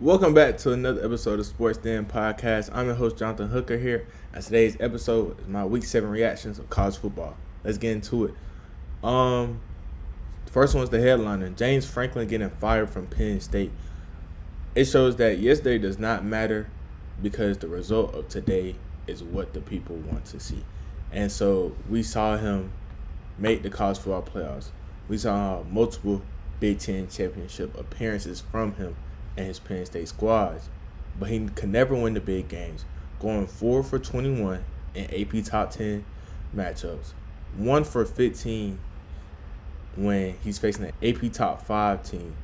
Welcome back to another episode of Sports Den Podcast. I'm your host, Jonathan Hooker here, and today's episode is my Week 7 reactions of college football. Let's get into it. The first one's the headliner, James Franklin getting fired from Penn State. It shows that yesterday does not matter because the result of today is what the people want to see. And so we saw him make the college football playoffs. We saw multiple Big Ten championship appearances from him and his Penn State squads, but he could never win the big games, going 4 for 21 in AP Top 10 matchups, 1 for 15 when he's facing an AP Top 5 team.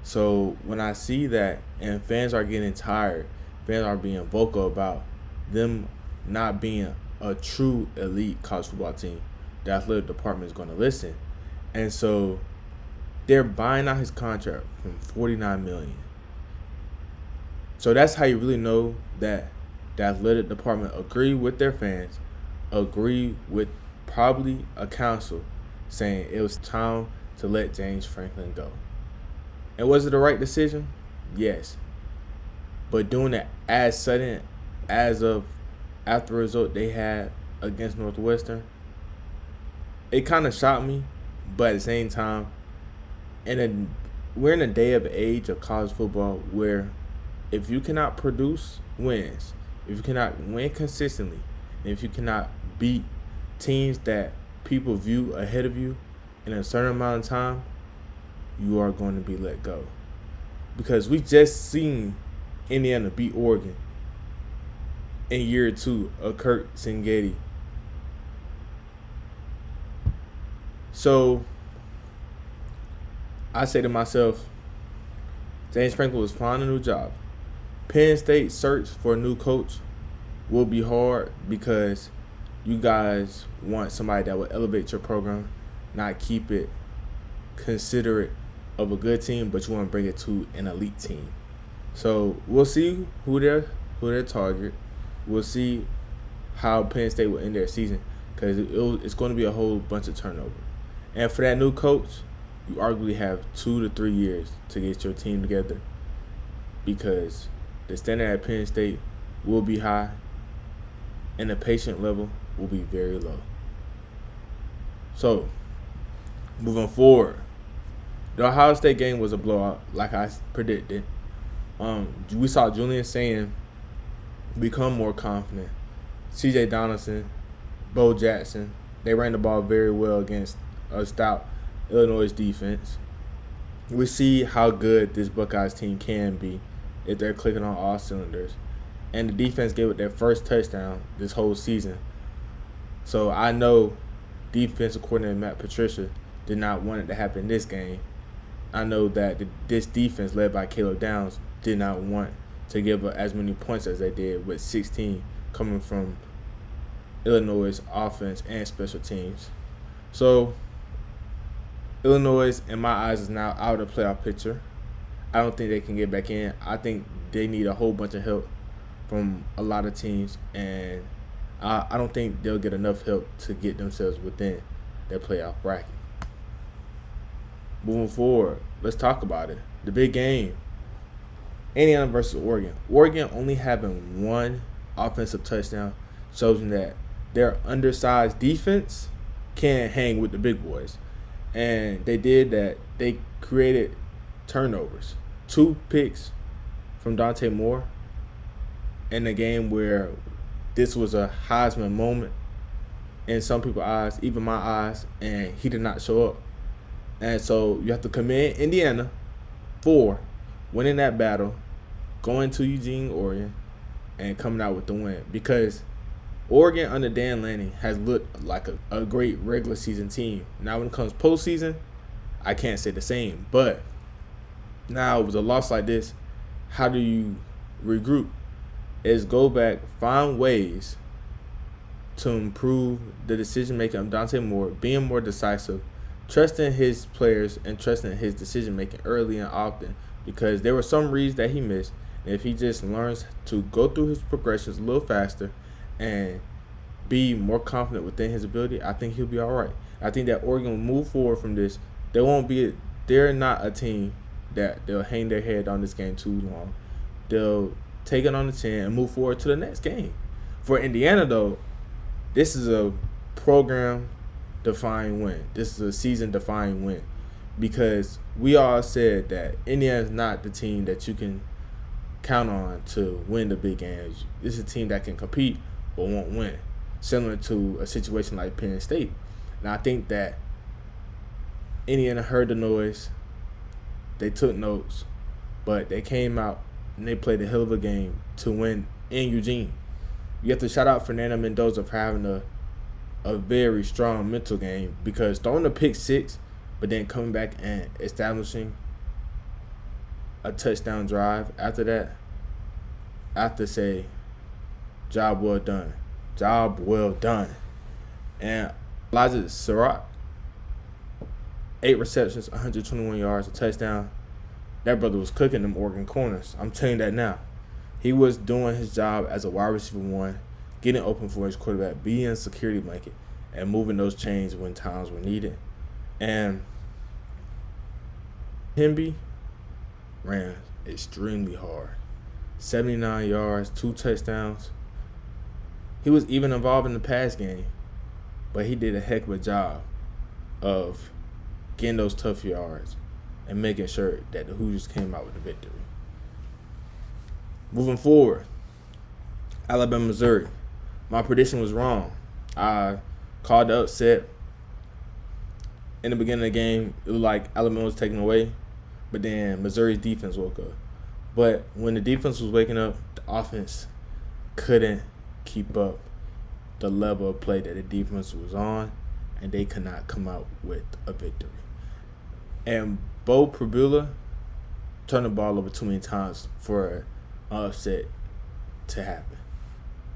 So when I see that, and fans are getting tired, fans are being vocal about them not being a true elite college football team, the athletic department is going to listen. And so they're buying out his contract from $49 million. So that's how you really know that the athletic department agree with their fans, agree with probably a council saying it was time to let James Franklin go. And was it the right decision? Yes. But doing it as sudden as of after the result they had against Northwestern, it kind of shocked me, but at the same time, we're in a day of age of college football where if you cannot produce wins, if you cannot win consistently, and if you cannot beat teams that people view ahead of you in a certain amount of time, you are going to be let go. Because we just seen Indiana beat Oregon in year 2 of Kirk Cingnetti. So I say to myself, James Franklin was finding a new job. Penn State search for a new coach will be hard because you guys want somebody that will elevate your program, not keep it considerate of a good team, but you want to bring it to an elite team. So we'll see who their target. We'll see how Penn State will end their season because it's going to be a whole bunch of turnover. And for that new coach, you arguably have 2 to 3 years to get your team together because the standard at Penn State will be high and the patient level will be very low. So, moving forward, the Ohio State game was a blowout like I predicted. We saw Julian Sayin become more confident. C.J. Donaldson, Bo Jackson, they ran the ball very well against a stout Illinois defense. We see how good this Buckeyes team can be if they're clicking on all cylinders. And the defense gave it their first touchdown this whole season. So I know defensive coordinator Matt Patricia did not want it to happen in this game. I know that this defense led by Caleb Downs did not want to give up as many points as they did, with 16 coming from Illinois' offense and special teams. So Illinois, in my eyes, is now out of the playoff picture. I don't think they can get back in. I think they need a whole bunch of help from a lot of teams, and I don't think they'll get enough help to get themselves within their playoff bracket. Moving forward, let's talk about it. The big game, Indiana versus Oregon. Oregon only having one offensive touchdown shows me that their undersized defense can't hang with the big boys. And they did that. They created turnovers. 2 picks from Dante Moore in a game where this was a Heisman moment in some people's eyes, even my eyes, and he did not show up. And so you have to commend Indiana for winning that battle, going to Eugene, Oregon, and coming out with the win. Because Oregon under Dan Lanning has looked like a great regular season team. Now when it comes postseason, I can't say the same. But now with a loss like this, how do you regroup? Is go back, find ways to improve the decision making of Dante Moore, being more decisive, trusting his players and trusting his decision making early and often, because there were some reads that he missed. And if he just learns to go through his progressions a little faster and be more confident within his ability, I think he'll be all right. I think that Oregon will move forward from this. They're not a team that they'll hang their head on this game too long. They'll take it on the chin and move forward to the next game. For Indiana, though, this is a program-defining win. This is a season-defining win because we all said that Indiana is not the team that you can count on to win the big games. This is a team that can compete but won't win, similar to a situation like Penn State. And I think that Indiana heard the noise. They took notes, but they came out and they played a hell of a game to win in Eugene. You have to shout out Fernando Mendoza for having a very strong mental game because throwing a pick six, but then coming back and establishing a touchdown drive after that, I have to say, job well done. Job well done. And Elijah Surratt, 8 receptions, 121 yards, a touchdown. That brother was cooking them Oregon corners. I'm telling you that now. He was doing his job as a wide receiver one, getting open for his quarterback, being a security blanket, and moving those chains when times were needed. And Hemby ran extremely hard. 79 yards, 2 touchdowns. He was even involved in the pass game, but he did a heck of a job of getting those tough yards and making sure that the Hoosiers came out with the victory. Moving forward, Alabama, Missouri. My prediction was wrong. I called the upset. In the beginning of the game, it looked like Alabama was taken away, but then Missouri's defense woke up. But when the defense was waking up, the offense couldn't keep up the level of play that the defense was on, and they could not come out with a victory. And Bo Pribula turned the ball over too many times for an upset to happen.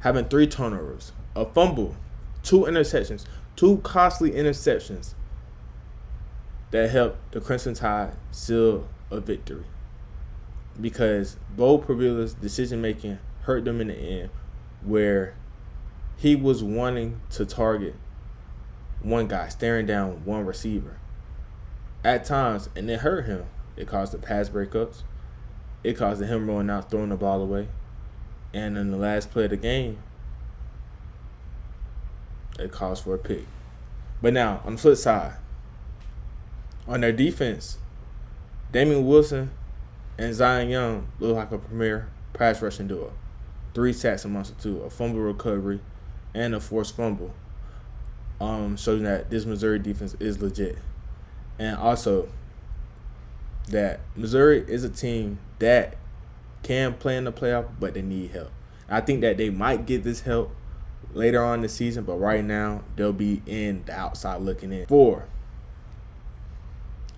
Having 3 turnovers, a fumble, 2 interceptions, 2 costly interceptions that helped the Crimson Tide seal a victory. Because Bo Pribila's decision-making hurt them in the end, where he was wanting to target one guy, staring down one receiver at times, and it hurt him. It caused the pass breakups. It caused him rolling out, throwing the ball away. And in the last play of the game, it caused for a pick. But now, on the flip side, on their defense, Damian Wilson and Zion Young look like a premier pass rushing duo. 3 sacks amongst the two, a fumble recovery, and a forced fumble. Showing that this Missouri defense is legit. And also that Missouri is a team that can play in the playoff, but they need help. I think that they might get this help later on in the season, but right now they'll be in the outside looking in. For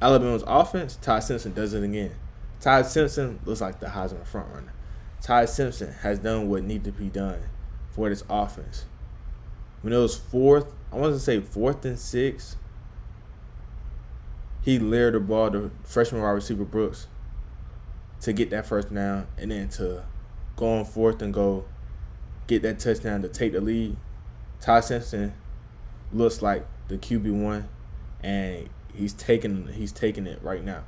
Alabama's offense, Ty Simpson does it again. Ty Simpson looks like the Heisman frontrunner. Ty Simpson has done what needed to be done for this offense. When it was 4th and 6, he layered the ball to freshman wide receiver Brooks to get that first down, and then to go on 4th and go get that touchdown to take the lead. Ty Simpson looks like the QB1, and he's taking it right now.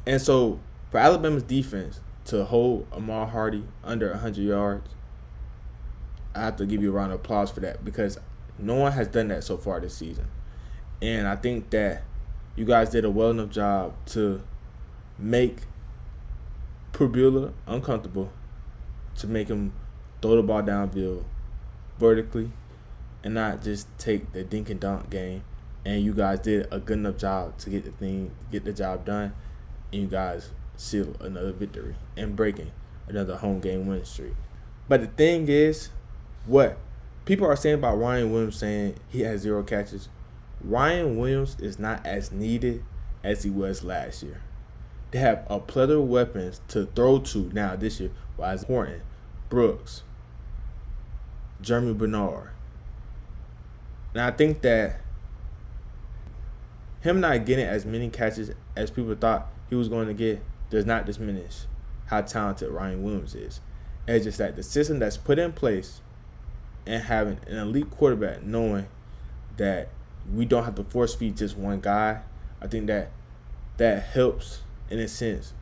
And so for Alabama's defense to hold Ahmad Hardy under 100 yards, I have to give you a round of applause for that, because no one has done that so far this season. And I think that you guys did a well enough job to make Pribula uncomfortable, to make him throw the ball downfield vertically and not just take the dink and dunk game. And you guys did a good enough job to get the job done, and you guys seal another victory and breaking another home game win streak. But the thing is, what people are saying about Ryan Williams, saying he has 0 catches, Ryan Williams is not as needed as he was last year. They have a plethora of weapons to throw to now this year. Wise Horton, Brooks, Jeremy Bernard. And I think that him not getting as many catches as people thought he was going to get does not diminish how talented Ryan Williams is. It's just that the system that's put in place and having an elite quarterback, knowing that we don't have to force feed just one guy, I think that helps in a sense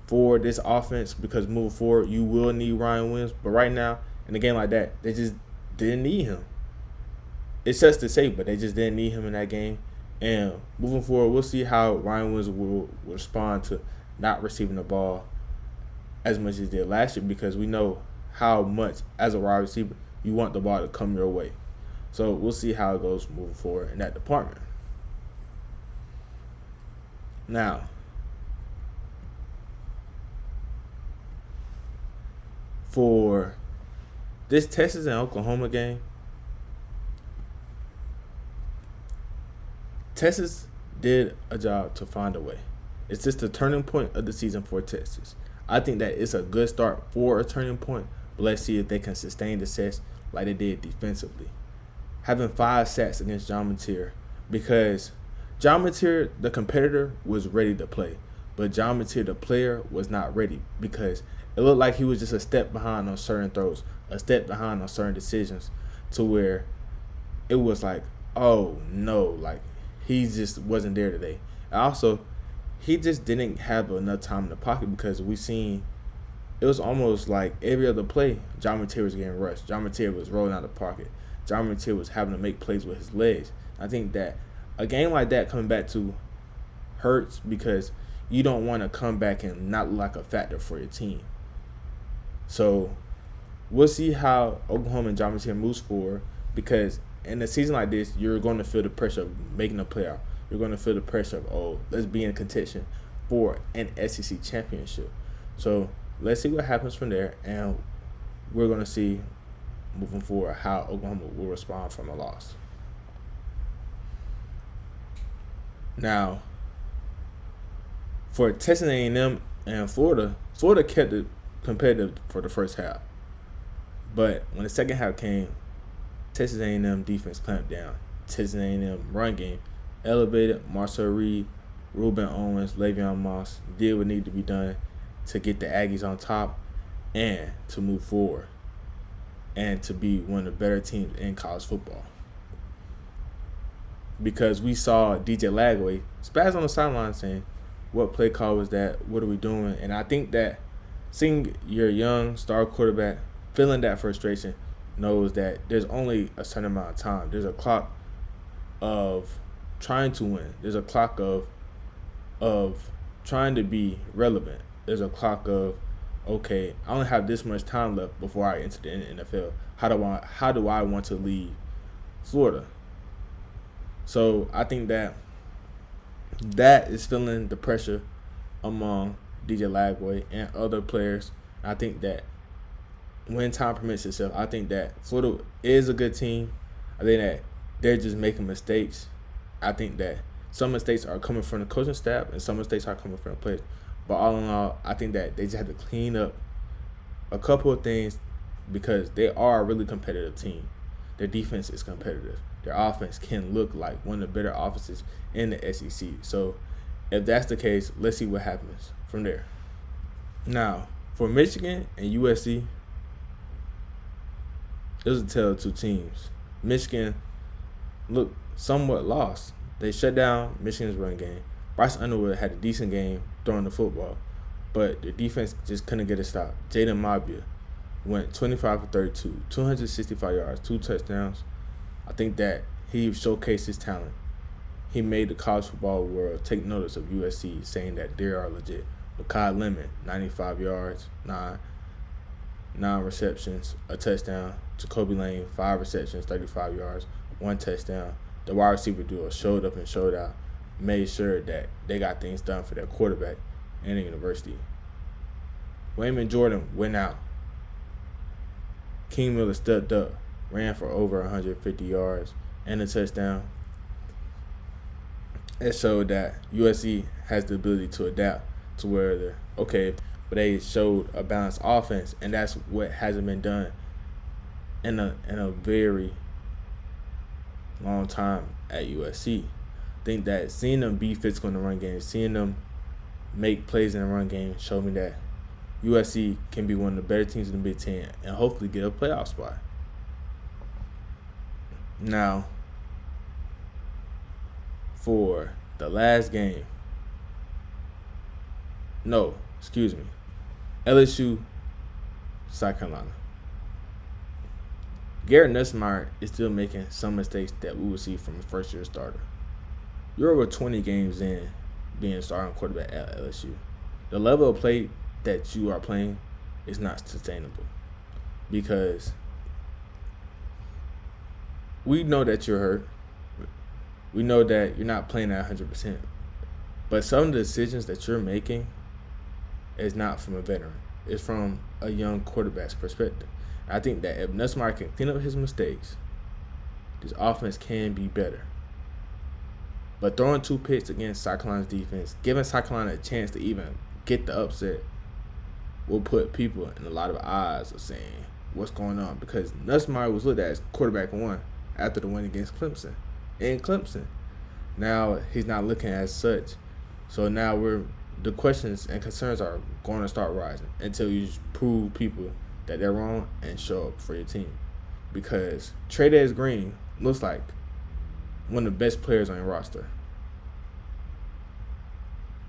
for this offense, because moving forward you will need Ryan Williams. But right now in a game like that, they just didn't need him. It's just to say, but they just didn't need him in that game. And moving forward, we'll see how Ryan Williams will respond to not receiving the ball as much as he did last year, because we know how much as a wide receiver you want the ball to come your way. So we'll see how it goes moving forward in that department. Now, for this Texas and Oklahoma game, Texas did a job to find a way. It's just the turning point of the season for Texas. I think that it's a good start for a turning point, but let's see if they can sustain the sets like they did defensively. Having 5 sacks against John Mateer, because John Mateer, the competitor, was ready to play, but John Mateer, the player, was not ready, because it looked like he was just a step behind on certain throws, a step behind on certain decisions, to where it was like, oh no, like he just wasn't there today. And also, he just didn't have enough time in the pocket, because we seen it was almost like every other play, John Mateer was getting rushed. John Mateer was rolling out of the pocket. John Mateer was having to make plays with his legs. I think that a game like that coming back to hurts, because you don't want to come back and not look like a factor for your team. So we'll see how Oklahoma and John Mateer moves forward, because in a season like this, you're going to feel the pressure of making a playoff. You're going to feel the pressure of, oh, let's be in contention for an SEC championship. So let's see what happens from there, and we're going to see moving forward how Oklahoma will respond from a loss. Now, for Texas A&M and Florida kept it competitive for the first half. But when the second half came, Texas A&M defense clamped down. Texas A&M run game elevated. Marcel Reed, Ruben Owens, Le'Veon Moss did what needed to be done to get the Aggies on top and to move forward and to be one of the better teams in college football. Because we saw DJ Lagway spaz on the sideline saying, what play call was that? What are we doing? And I think that seeing your young star quarterback feeling that frustration knows that there's only a certain amount of time. There's a clock of trying to win. There's a clock of trying to be relevant. There's a clock of, okay, I only have this much time left before I enter the NFL. How do I want to leave Florida? So I think that is feeling the pressure among DJ Lagway and other players. I think that when time permits itself, I think that Florida is a good team. I think that they're just making mistakes. I think that some mistakes are coming from the coaching staff and some mistakes are coming from the players. But all in all, I think that they just have to clean up a couple of things, because they are a really competitive team. Their defense is competitive. Their offense can look like one of the better offenses in the SEC. So if that's the case, let's see what happens from there. Now, for Michigan and USC, it was a tale of two teams. Michigan looked somewhat lost. They shut down Michigan's run game. Bryce Underwood had a decent game throwing the football, but the defense just couldn't get a stop. Jaden Mabia went 25 for 32, 265 yards, 2 touchdowns. I think that he showcased his talent. He made the college football world take notice of USC, saying that they are legit. Makai Lemon, 95 yards, 9 receptions, a touchdown. Jacoby Lane, 5 receptions, 35 yards, 1 touchdown. The wide receiver duo showed up and showed out, made sure that they got things done for their quarterback and the university. Wayman Jordan went out. King Miller stepped up, ran for over 150 yards and a touchdown. It showed that USC has the ability to adapt to where they're okay, but they showed a balanced offense, and that's what hasn't been done in a very long time at USC. I think that seeing them be physical in the run game, seeing them make plays in the run game, showed me that USC can be one of the better teams in the Big Ten and hopefully get a playoff spot. Now, for the last game, No, excuse me. LSU, South Carolina. Garrett Nussmeier is still making some mistakes that we will see from a first-year starter. You're over 20 games in being a starting quarterback at LSU. The level of play that you are playing is not sustainable because we know that you're hurt. We know that you're not playing at 100%. But some of the decisions that you're making is not from a veteran. It's from a young quarterback's perspective. I think that if Nussmeier can clean up his mistakes, this offense can be better. But throwing 2 picks against South Carolina's defense, giving South Carolina a chance to even get the upset, will put people in a lot of eyes of saying what's going on. Because Nussmeier was looked at as quarterback 1 after the win against Clemson. In Clemson. Now he's not looking as such. So now the questions and concerns are going to start rising until you prove people that they're wrong and show up for your team. Because Tre'Davious Green looks like one of the best players on your roster.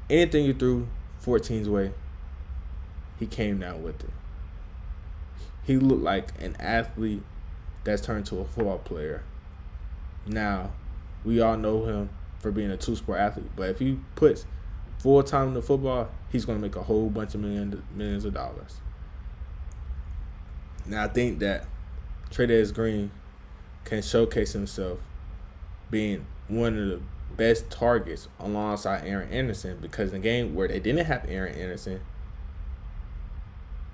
Anything you threw 14's way, he came down with it. He looked like an athlete that's turned to a football player. Now, we all know him for being a 2-sport athlete, but if he puts full time into football, he's going to make a whole bunch of millions of dollars. Now, I think that Tre'Davious Green can showcase himself being one of the best targets alongside Aaron Anderson, because in a game where they didn't have Aaron Anderson,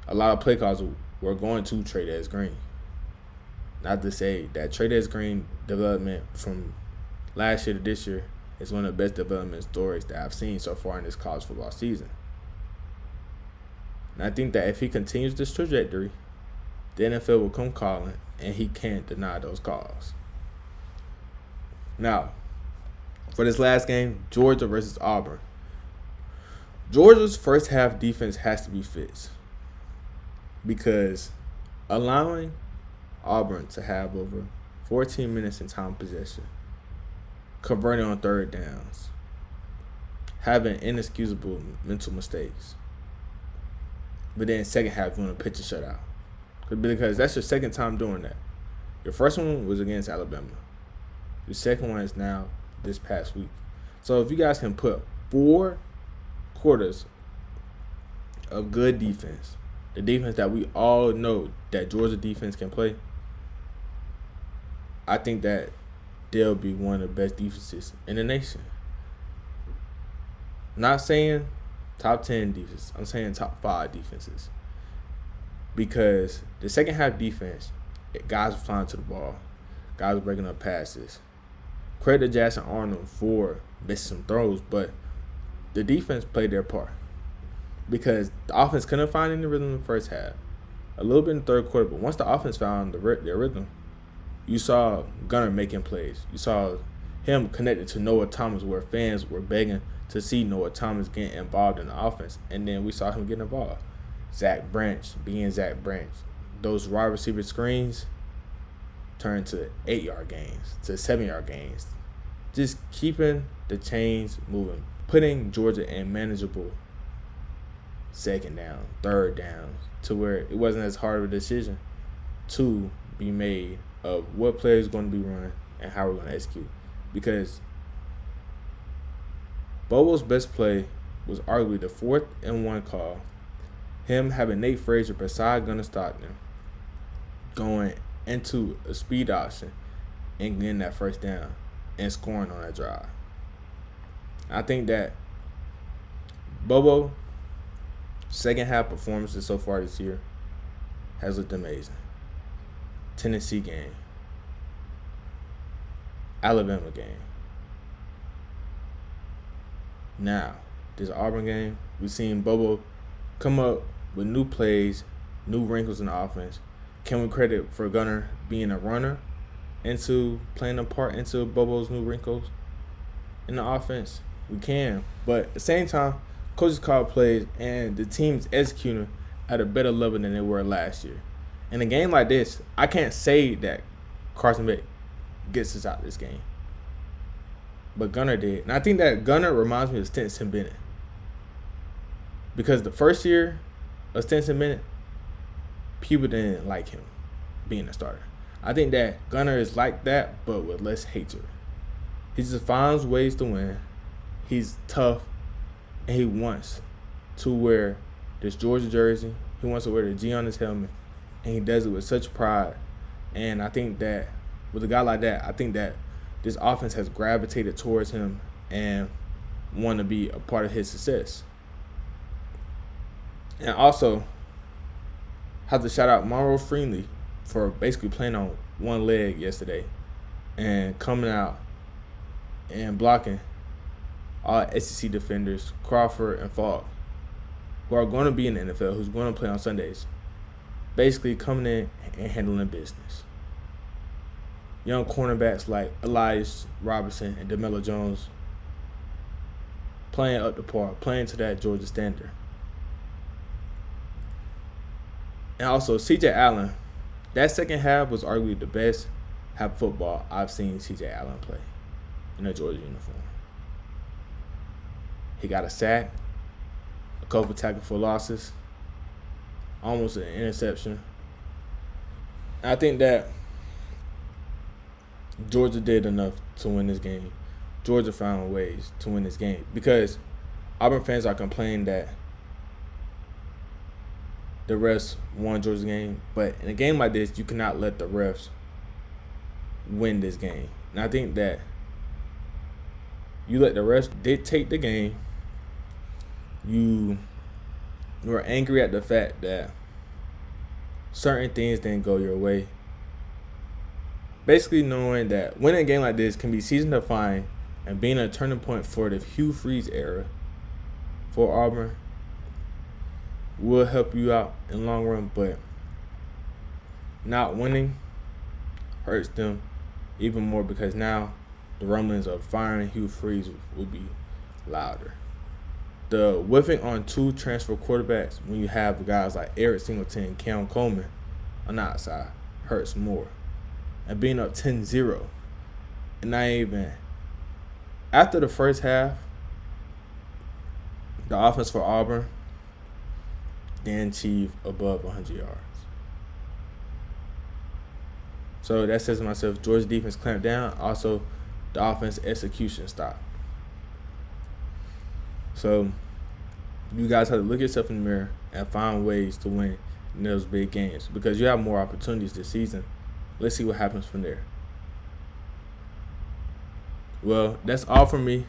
a lot of play calls were going to Tre'Davious Green. Not to say that Tre'Davious Green development from last year to this year is one of the best development stories that I've seen so far in this college football season. And I think that if he continues this trajectory, the NFL will come calling, and he can't deny those calls. Now, for this last game, Georgia versus Auburn. Georgia's first half defense has to be fixed because allowing Auburn to have over 14 minutes in time possession, converting on third downs, having inexcusable mental mistakes, but then second half you want to pitch a shutout. Because that's your second time doing that. Your first one was against Alabama. Your second one is now this past week. So if you guys can put 4 quarters of good defense, the defense that we all know that Georgia defense can play, I think that they'll be one of the best defenses in the nation. Not saying top 10 defense. I'm saying top 5 defenses. Because the second half defense, guys were flying to the ball. Guys were breaking up passes. Credit to Jackson Arnold for missing some throws, but the defense played their part. Because the offense couldn't find any rhythm in the first half. A little bit in the third quarter, but once the offense found their rhythm, you saw Gunner making plays. You saw him connected to Noah Thomas, where fans were begging to see Noah Thomas get involved in the offense. And then we saw him get involved. Zach Branch being Zach Branch. Those wide receiver screens turned to 8-yard gains, to 7-yard gains. Just keeping the chains moving. Putting Georgia in manageable second down, third downs, to where it wasn't as hard of a decision to be made of what play is going to be run and how we're going to execute. Because Bobo's best play was arguably the 4th and 1 call. Him having Nate Frazier beside Gunnar Stockton going into a speed option and getting that first down and scoring on that drive. I think that Bobo second half performances so far this year has looked amazing. Tennessee game, Alabama game. Now, this Auburn game, we've seen Bobo come up with new plays, new wrinkles in the offense. Can we credit for Gunner being a runner into playing a part into Bobo's new wrinkles in the offense? We can. But at the same time, coaches call plays and the team's executing at a better level than they were last year. In a game like this, I can't say that Carson Beck gets us out of this game. But Gunner did. And I think that Gunner reminds me of Stetson Bennett. Because the first year of Stetson Bennett, people didn't like him being a starter. I think that Gunnar is like that, but with less hatred. He just finds ways to win. He's tough, and he wants to wear this Georgia jersey. He wants to wear the G on his helmet, and he does it with such pride. And I think that with a guy like that, I think that this offense has gravitated towards him and want to be a part of his success. And also, have to shout out Monroe Freely for basically playing on one leg yesterday and coming out and blocking all SEC defenders, Crawford and Falk, who are going to be in the NFL, who's going to play on Sundays. Basically coming in and handling business. Young cornerbacks like Elias Robinson and DeMello Jones playing up to par, playing to that Georgia standard. And also, C.J. Allen, that second half was arguably the best half of football I've seen C.J. Allen play in a Georgia uniform. He got a sack, a couple tackle for losses, almost an interception. I think that Georgia did enough to win this game. Georgia found ways to win this game because Auburn fans are complaining that the refs won Georgia's game. But in a game like this, you cannot let the refs win this game. And I think that you let the refs dictate the game. You were angry at the fact that certain things didn't go your way. Basically knowing that winning a game like this can be season-defining and being a turning point for the Hugh Freeze era for Auburn will help you out in the long run, but not winning hurts them even more because now the rumblings of firing Hugh Freeze will be louder. The whiffing on two transfer quarterbacks when you have guys like Eric Singleton and Cam Coleman on the outside hurts more. And being up 10-0 and not even after the first half, the offense for Auburn didn't achieve above 100 yards. So that says to myself, Georgia's defense clamped down. Also, the offense execution stopped. So you guys have to look yourself in the mirror and find ways to win in those big games because you have more opportunities this season. Let's see what happens from there. Well, that's all from me.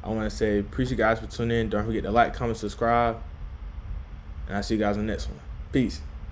I want to say appreciate you guys for tuning in. Don't forget to like, comment, subscribe. And I'll see you guys on the next one. Peace.